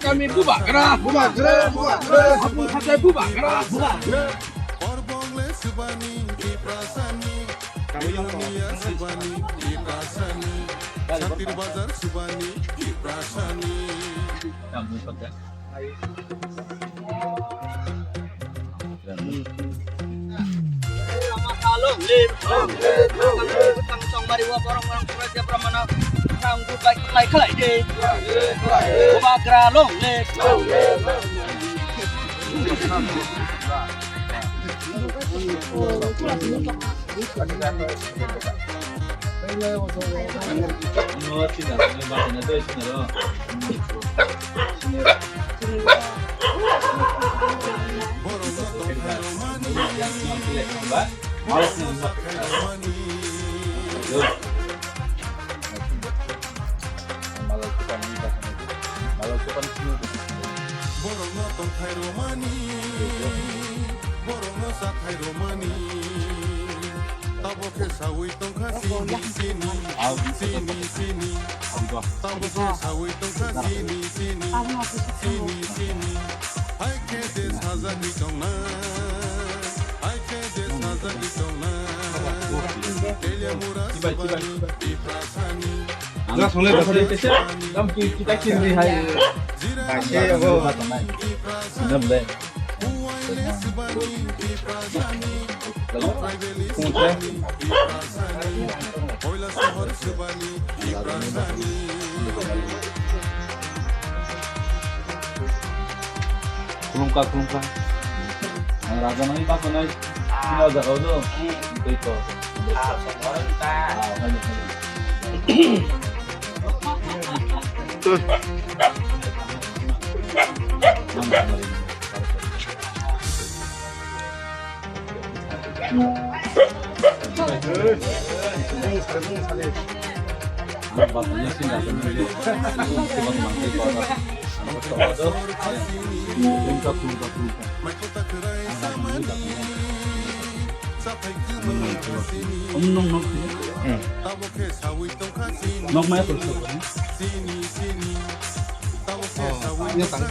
Kami bubar kera. Apa kata bubar kera? Kulungka. Raja nang ipa kanay sinaw jagaw do. Dito. Nok maya tuh. Iya kan.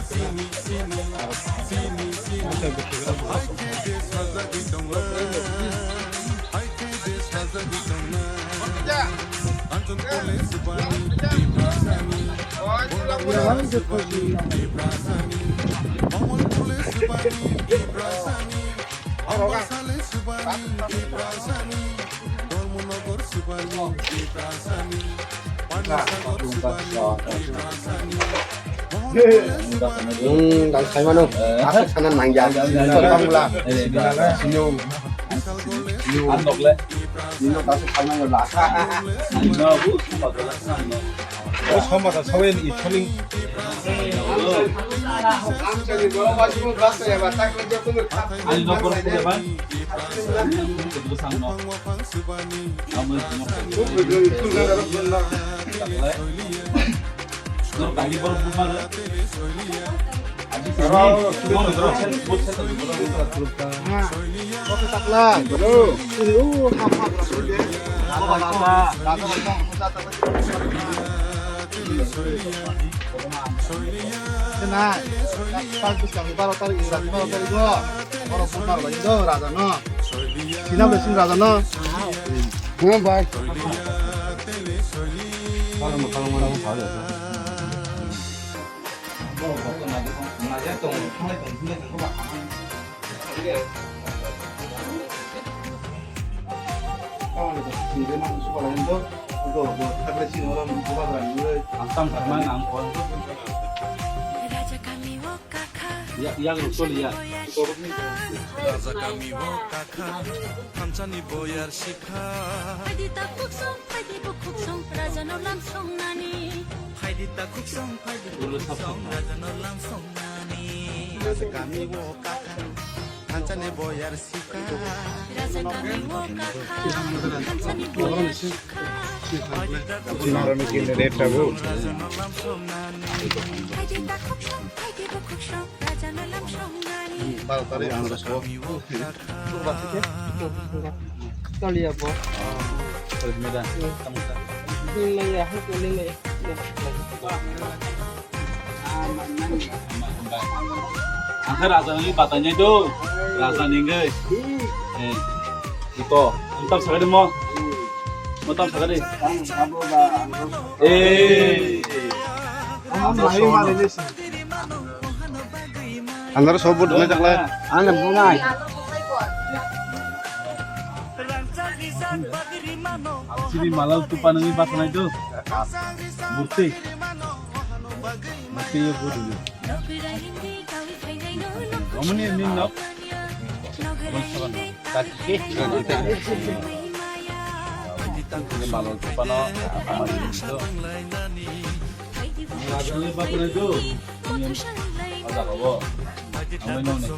Dan saya mana? Aku sana manja. Orang lah. Senyum. Andok le. Nino kasih sana lah. Nabu, padalah sana. 처음마다 사회는 이 초링 Ali no por que van. Itu sang no. Kamu no kali baru bubar. Kalau cuma terus buat saya terus. Oke taklah, bro. Nah, bagus kami baru tahu ini baru tahu itu. Baru putar lagi itu, Radana. Sini besin Radana. হ্যাঁ ভাই Antam Herman Angkon. Yang usul ya. Raja kami wo kakha Hamchani boyar shikha Haidi ta kuksong, haidi bu kuksong, raja no lam song nani. Haidi ta kuksong haidi kuksong Raja no lam song nani Raja kami wo kakha Hamchani boyar shikha Raja kami wo kakha, kancani boyar shikha. Raja no lam song nani Haidi ta kuksong, haidi bu kuksong, raja no lam song nani. Kami wo kakha kali apa Terus Medan. Kamu tak. nilai ya nilai Angker rasa lagi patahnya itu. Rasa ningge. Ito. Antam sakit mo. Antam sakit. అందరూ సోపు చక్ల ఆనంద పునాయ్ Sini malau tu panangi patahnya itu. Murti. Murti ya bodoh. Nogura hindi kawi khainai no no. Kamu ni ni nak. Nogura hindi Kaki. Ini malau tu panah. Apa itu? haidi bu Rasa lagi patahnya itu. kuksong shalai. Ada apa? Kamu ini nih.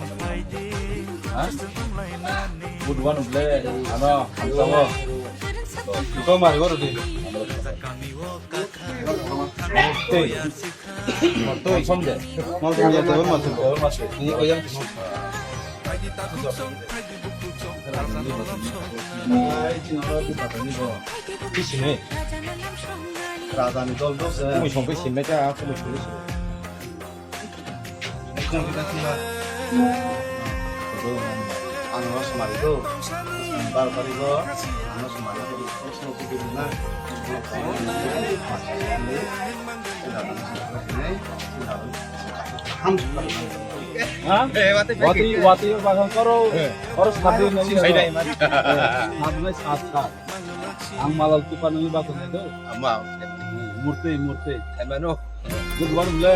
Hah? Buduan uble. Ano? Kamu. Ito marigo roti. Morto somde. Morto ya tewan masuk. Tewan masuk. Ini koyang. Kisine. Raja no lam song nani. Razani doldo. Kung isang kasi meja ako mo sila. Ano mas marigo. Bar marigo. Ano mas marigo. Terus mau pikir na. Hah? Wati bagang karo sekali nanti. Hadna sat. Ang malal tu panungi bagang itu. అమ్మా Murti. ఏమను Buduan uble.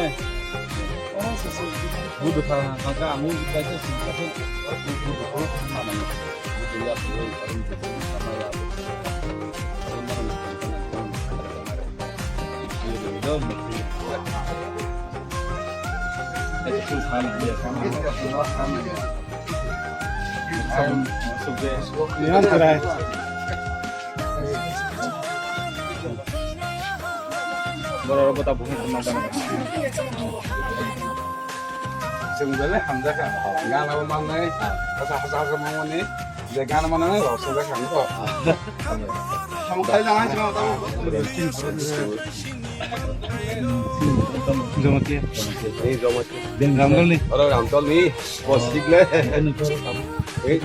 Budu thang angka amu kaisa singkatnya. Budu mana ni? Budu ya budu orang itu sama ya. Itu murti. Itu sana dia sama. Masuk deh. Yan tara. Baru kita bunyi teman-teman. Sebenarnya hamzah kan. Gana mana? Hasa mau ni. Dia gana mana ni? Rasa dah kan tu. Kamu kaya jangan cuma tahu. Jomati. এই জমাতে Dan ramdol nih. ওরা রামতল নি বস শিখলে এই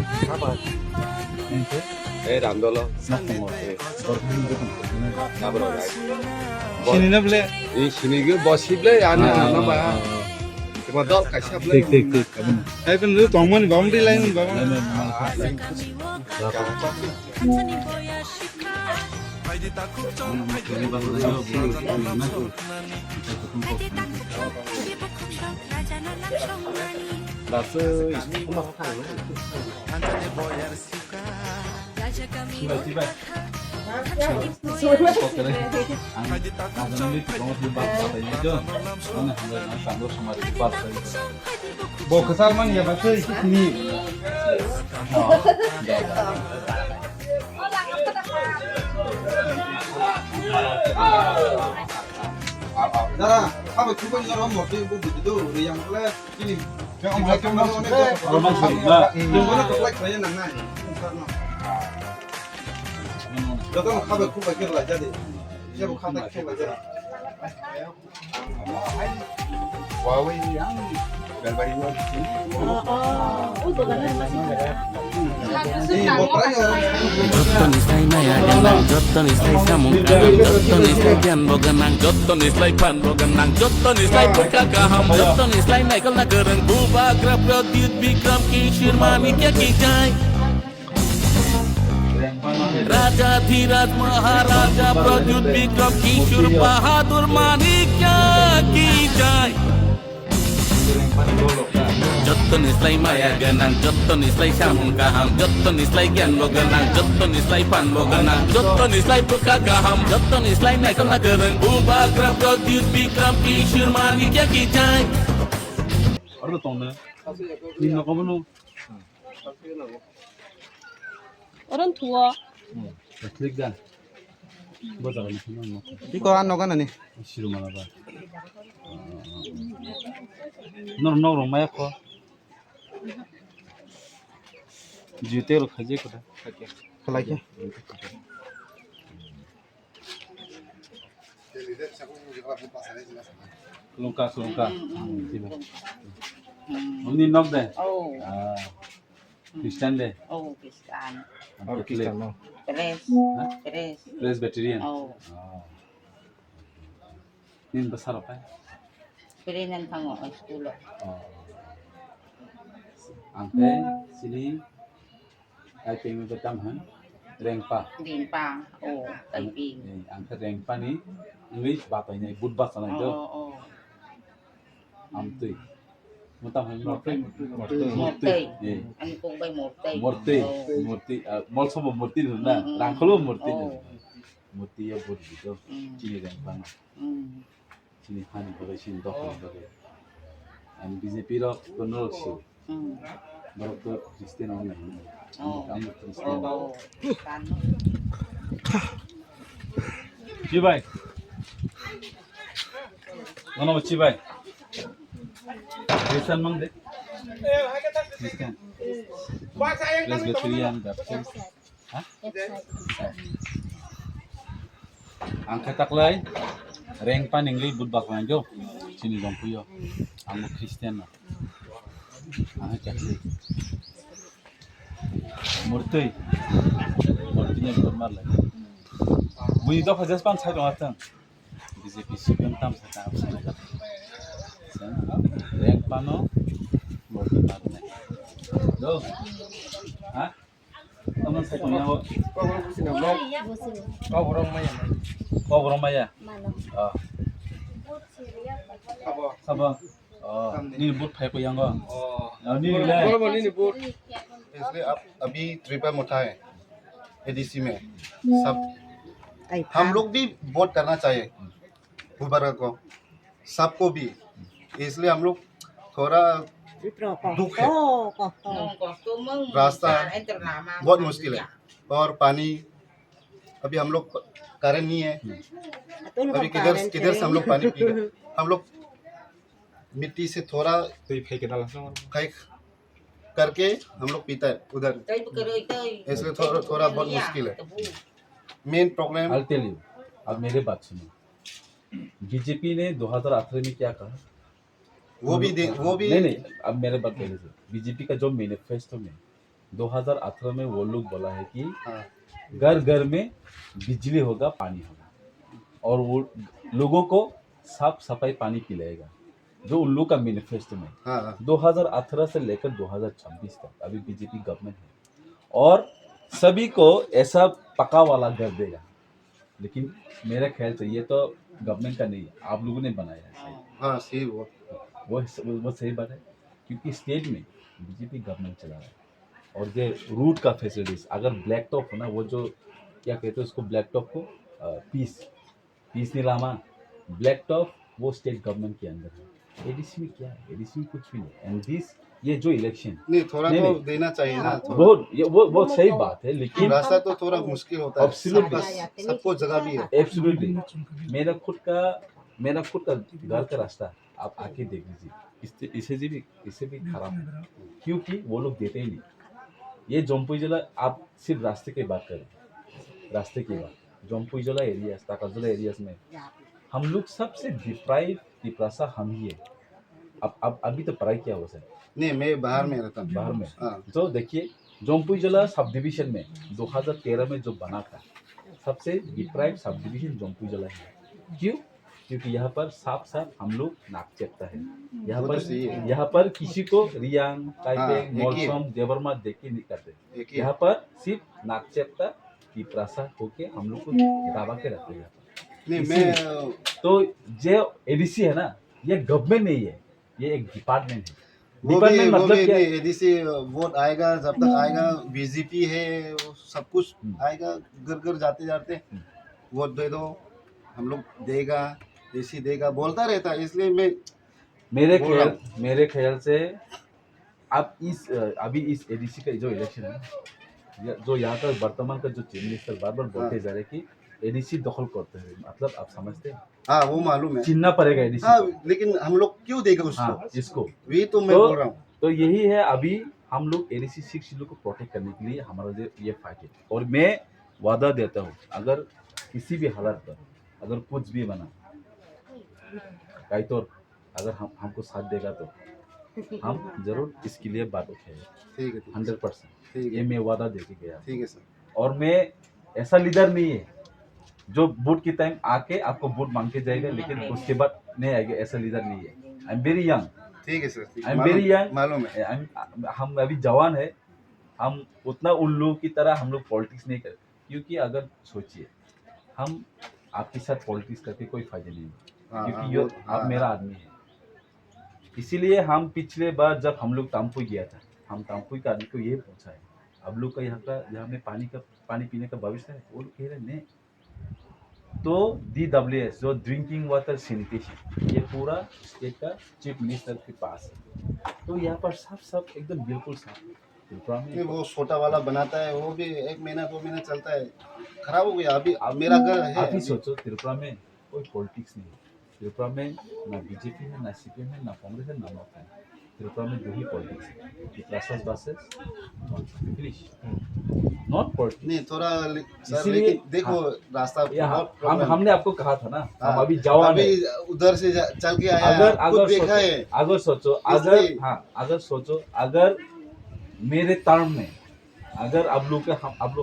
এই রামদল তারপরে Sini na beli. এই সিনিগে বস শিখলে আনা আনা বা তোমার দল কাইসা বলে Tik. Eh kan tu tongman boundary line bang. Kancani boyar shikha. Haidi ta kuksong Haidi ta kuksong, haidi bu kuksong, raja no lam song nani. Rasa Hamchani boyar shikha Raja kami wo tiba-tiba. kakha, kancani boyar Haidi ta Ada nih kamu di bawah katanya itu. Mana hamba sanggup sama di bawah. kuksong, haidi bu kuksong. Bawa ke Salman ya bahasa ini. Dara, apa cuba ni orang mau tu begitu, yang pula ini. Yang om lagi orang ni. Orang sudah. Yang mana tu lagi saya nak naik. Datang khabar ku bakir lah jadi. Dia bukan tak khabar jadi. Huawei yang Belbari mo. Jotto nislay maya ganang, jotto nislay samung kanang, jotto nislay janbo ganang, jotto nislay panbo ganang, jotto nislay pagkakaham, jotto nislay naikal na gereng bubagra pradyut bikram kishir manikya ki jai. राजा धीरज महाराजा प्रद्युत विक्रम किशोर बहादुर मानिक्या की जय जत्तो निस्लाई माया गनां जत्तो निस्लाई सामुन kaham जत्तो निस्लाई ज्ञान गनां जत्तो निस्लाई पानबो गनां जत्तो निस्लाई पुका kaham जत्तो निस्लाई नाइकल ना gereng bubagra Pradyut Vikram किशोर मानिक्या की जय 얼른 동네 니 나가면은 어른 두어. 클릭단 뭐다 이 생각 뭐 Iko ano ka na ni? 싫어 말아 봐 너는 마야 거 주테로 가지 거다 Kalaki. Kelungka ini nok deh Oh, Kristen deh oh, Kristen. Pakistan mo. Tres. Presbyterian Oh, ini besar apa ya pilihan pango sekolah. angke sini typing itu tamhan rengpa Din pa. Oh, typing. angke rengpa nih English bahasa ini good bahasa itu Oh. amtui mutam han morte Mortay. eh Ano kung ba'y mortay? murti mol sobo murti na rangkolo murti Oh. murti ya bud gitu cini rengpa sini han bole sini dok bole and BJP ro kono sih baru ke Kristen online kamu Kristen Oh. Kano? Cibai. Mana Cibai? Kristen mang deh. Kristen. Presbyterian Baptist. Hah? Angkat tak lain. Reng pan English bud bak lanjo. Sini jompuyo. Anggo Kristen. Angkat cakli. Murti. Murtinya bermar lagi. Bunyi dah fajar pan saya doang BJP CPM tam saya tak apa rank pano mau kita ni do ah teman saya punya kau berapa maya ah sabah ni but pay ko yang ko ni le इसलिए अब अभी triple उठा है ADC में सब हम लोग भी वोट करना चाहिए मुबारक को सबको भी इसलिए हम लोग थोड़ा दुख है रास्ता बहुत मुश्किल है और पानी अभी हम लोग कारण नहीं है अभी किधर से हम लोग पानी पी हम लोग मिट्टी से थोड़ा फेंक करके हम लोग पीता है उधर इसलिए थोड़ा बहुत मुश्किल है main problem I'll tell you अब मेरे बात सुनो बीजेपी ने 2018 में क्या कहा वो भी नहीं अब मेरे बात पहले से बीजेपी का जो मैनिफेस्टो में 2018 में वो लोग बोला है कि घर घर में बिजली होगा पानी होगा और वो लोगों को साफ सफाई पानी पिलाएगा जो उन लोग का मैनिफेस्टो में 2018 से लेकर 2026 तक अभी बीजेपी गवर्नमेंट है और सभी को ऐसा पका वाला घर देगा लेकिन मेरा ख्याल से ये तो गवर्नमेंट का नहीं है आप लोगों ने बनाया है हाँ सही वो सही बात है क्योंकि स्टेट में बीजेपी गवर्नमेंट चला रहा है और ये रूट का फैसिलिटीज अगर ब्लैक टॉप हो ना वो जो क्या कहते हैं उसको ब्लैक टॉप को पीस नहीं लामा ब्लैक टॉप वो स्टेट गवर्नमेंट के अंदर है एडीसी में क्या है एडीसी में कुछ भी नहीं एंड दिस ये जो इलेक्शन नहीं थोड़ा तो देना चाहिए ना वो सही बात है लेकिन रास्ता तो थोड़ा मुश्किल होता है सबको जगह भी है एब्सोल्युटली मेरा खुद का घर का रास्ता आप आके देख लीजिए इसे भी खराब है क्योंकि वो लोग देते ही नहीं ये जम्पुई जिला आप सिर्फ रास्ते की बात करें रास्ते की बात जम्पुई जिला एरियाज ताकाजुला एरियाज में हम लोग सबसे डिप्राइव हम ही है अब अभी तो पढ़ाई किया हुआ सर नहीं, मैं बाहर में रहता हूँ। बाहर में। हाँ। तो देखिए जोंपुइजला सब डिवीजन में 2013 में जो बना था सबसे डिप्राइव सब डिवीजन जोंपुइजला है। क्यों? क्योंकि यहाँ पर साफ साफ हम लोग नाक चेपता है। यहाँ वो पर तो सही है। यहाँ पर किसी को रियांग हाँ, ताइपेंग एक ही है। मोलसोम देवरमा देख के नहीं करते। एक ही यहाँ पर सिर्फ नाक चेपता की प्रासा होके हम लोग को दबा के रखते हैं यहाँ पर। नहीं, इसीलिए। मैं तो जो एडीसी है ना ये गवर्नमेंट नहीं है, ये एक डिपार्टमेंट है। वो भी डिपार्टमेंट मतलब क्या है? एडीसी वोट आएगा, जब तक आएगा बीजेपी है, वो सब कुछ आएगा, घर घर जाते जाते वोट दे दो, हम लोग देगा, एसी देगा, बोलता रहता है। इसलिए मैं बोल रहा मेरे ख्याल से अब अभी इस एडीसी का जो इलेक्शन है जो यहाँ का वर्तमान का जो चीफ मिनिस्टर बार बार बोलते जा रहे कि एडीसी दखल करते हैं, मतलब आप समझते हैं हाँ, वो मालूम है। चिन्ना पड़ेगा एडीसी। हाँ, लेकिन हम लोग क्यों देगा उसको? हाँ, इसको वही तो मैं बोल रहा हूँ। तो यही है अभी हम लोग एडीसी 6 चीजों को प्रोटेक्ट करने के लिए हमारा जो ये फाइट है। और मैं वादा देता हूँ अगर किसी भी हालत पर अगर कुछ भी बना तो अगर हमको साथ देगा तो हम जरूर इसके लिए बात उठाएंगे। ठीक है, 100%। ठीक ये है, मैं वादा देके गया। ठीक है सर। और मैं ऐसा लीडर नहीं है जो वोट के टाइम आके आपको वोट मांग के जाएगा लेकिन उसके बाद नहीं आएगा, ऐसा लीडर नहीं है। आई एम वेरी यंग, ठीक है sir. I am very young, मालूम है। हम अभी जवान है, हम उतना उन लोगों की तरह हम लोग पॉलिटिक्स नहीं करते। क्योंकि अगर सोचिए हम आपके साथ पॉलिटिक्स करके कोई फायदा नहीं है, हाँ, क्योंकि हाँ, आप मेरा आदमी है। इसीलिए हम पिछले बार जब हम लोग तामपुई गया था, हम तामपुई का आदमी को ये पूछा है अब लोग का यहाँ में पानी पीने का भविष्य है, वो लोग कह रहे नहीं। तो DWS जो ड्रिंकिंग वाटर सैनिटेशन ये पूरा स्टेट का चीफ मिनिस्टर के पास है। तो यहाँ पर सब एकदम बिल्कुल साफ नहीं, वो छोटा वाला बनाता है, वो भी 1 महीना 2 महीना चलता है, खराब हो गया। अभी मेरा घर है। आप ही सोचो त्रिपुरा में कोई पॉलिटिक्स नहीं है। त्रिपुरा में ना बीजेपी है, ना सीपीएम है, ना कांग्रेस है, ना नॉर्थ है। त्रिपुरा में 2 ही पॉलिटिक्स है, क्लासेस बसेस नॉट पॉलिटिक्स। नहीं, थोड़ा सर, इसीलिए लेकिन देखो रास्ता बहुत प्रॉब्लम। हमने आपको कहा था ना हाँ, हम अभी जवान है। अभी उधर से चल के आया, अगर देखा है। अगर सोचो अगर मेरे टर्म में अगर आप लोग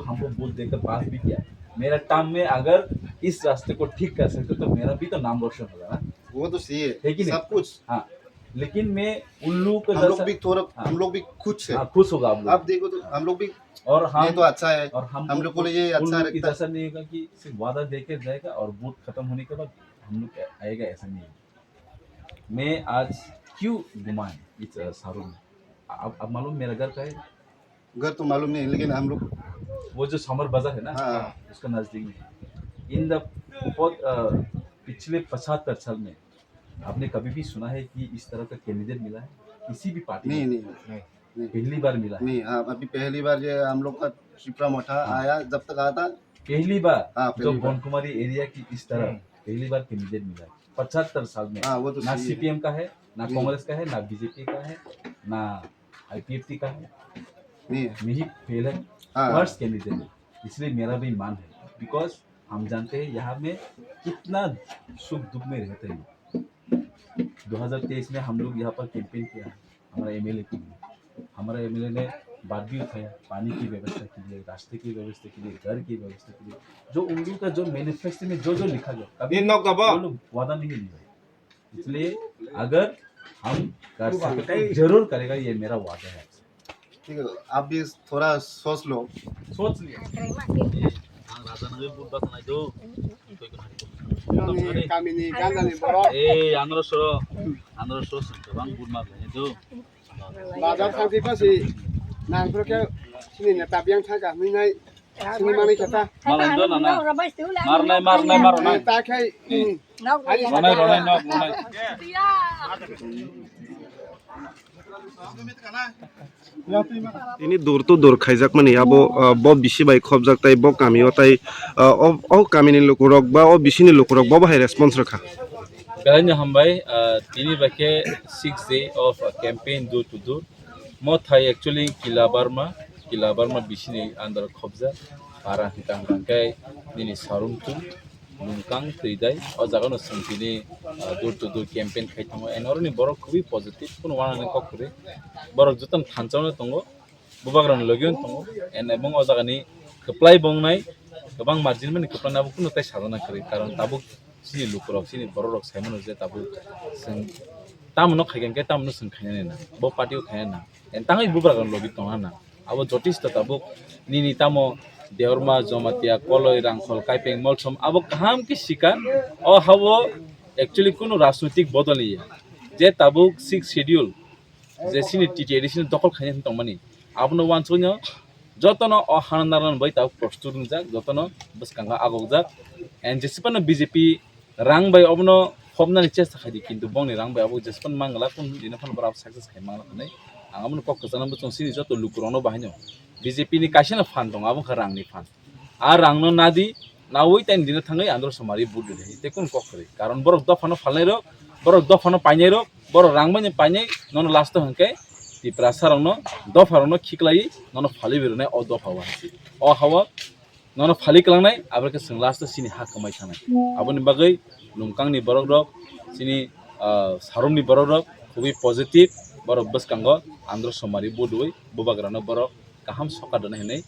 हमको वोट देकर पास भी किया, मेरा टर्म में अगर इस रास्ते को ठीक कर सकते तो मेरा भी तो नाम रोशन होगा ना। वो तो सही है कि नहीं? सब कुछ। हाँ, लेकिन मैं उन लोगों को हम लोग भी थोड़ा हाँ, हम लोग भी खुश है। हाँ, खुश होगा आप लोग। आप देखो तो हम लोग भी, और हम ये तो अच्छा है। और हम लोग को ये उन अच्छा लोग की लगता है। जैसा नहीं होगा कि सिर्फ वादा देके जाएगा और वोट खत्म होने के बाद हम लोग आएगा, ऐसा नहीं है। मैं आज क्यों घुमा इस सारों में, अब मालूम मेरा घर का है। घर तो मालूम नहीं, लेकिन हम लोग वो जो समर बाजार है ना, हाँ। उसका नजदीक में इन द पिछले 75 साल में आपने कभी भी सुना है कि इस तरह का कैंडिडेट मिला है किसी भी पार्टी नहीं, में? नहीं, पहली बार मिला है। नहीं। हाँ, अभी पहली बार ये हम लोग का शिप्रा मठा आया, जब तक आता पहली बार हाँ, जो पहली बार। गोंडकुमारी एरिया की इस तरह पहली बार कैंडिडेट मिला है 75 साल में। हाँ, वो तो ना सही है। सीपीएम का है, ना कांग्रेस का है, ना बीजेपी का है, ना आईपीएफटी का है। नहीं, यही फेल है, हाँ। फर्स्ट कैंडिडेट है। इसलिए मेरा भी मान है, बिकॉज हम जानते हैं यहाँ में कितना सुख दुख में रहते हैं। 2023 में हम लोग यहाँ पर कैंपेन किया है हमारा एमएलए के लिए। हमारा एमएलए ने बात भी उठाया पानी की व्यवस्था के लिए, रास्ते की व्यवस्था के लिए, घर की व्यवस्था के लिए। जो उन लोगों का जो मैनिफेस्टो में जो लिखा गया कभी वो लोग वादा नहीं लिया। इसलिए अगर हम कर सकते हैं जरूर करेगा, ये मेरा वादा है। ठीक है, आप भी थोड़ा सोच लो। सोच लिया आंध्र सो bang budma itu Badan tangki pasti, nah mereka sini netap yang cakap, minai sini mana kita, malah itu nana marnai tak kayak ini, ronai nok ronai ini dur tu dur khaijak mani abo bo bisi bai khobjak tai bo kami o tai o kami ni lokurok ba o bisi ni lokurok bo bai response rakha karanya hambai tini bake 6 day of campaign door to door mo thai actually kilabarma bisi ni andar khobja para hitang rangkai nini sarum tu lungkang tridai o jaga no sangtini door to door campaign khai tongo and oroni borok khubi positive kono wana kok kore borok joton phanchawno tongo bubagran logion tongo and ebong o jagani khlai bongnai gobang margin mani khlai nabu kuno tai sadana kare karon tabuk sini lukurok sini borok saimano je tabu sing tamno khaigen ke tamno sing khaine na bo patio khaine na and tangai bubagran logi tonga na abo jotis ta tabuk nini tamo deorma jomatia koloi rangkhol kaipeng molsom abo kaham ki sika o hawo actually কোনো রাজনৈতিক বদল নেই যে তাবুক 6 schedule যে সিনি TT addition দখল খাইনে তংমানি আবনো ওয়ানসুন্য যতন অ হানানারন বই তাবুক প্রস্তুত যাক যতন বসকাঙ্গা আগক যাক এন্ড যেসপন বিজেপি রাং বাই অবনো ফবনানি চেষ্টা খাইদি কিন্তু বংনি রাং বাই আবু যেসপন মাংলা কোন দিনফন বরাব সাকসেস খাই মাংলা নাই আমনো কক জানাম বচন সিনি যত লুকুরনো বাহাইনো বিজেপি ni কাইসেনা ফান দং আবু রাংনি ফান আর রাংনো নাদি na oi time dina thangai andro somari budu de te kun kokre karon borok dofano falnai ro borok dofano painai ro borok rangmani painai nono last hanke ti prasarano dofarono khiklai nono phali birnai o dofawa o hawa nono phali klangnai abrake sing last sini ha kamai thanai aboni bagai lungkang ni borok rok sini sarumni borok rok khubi positive borok baskango andro somari budui bubagrano borok kaham sokadana henai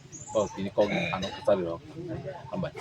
tini kok ano kecari rok ambai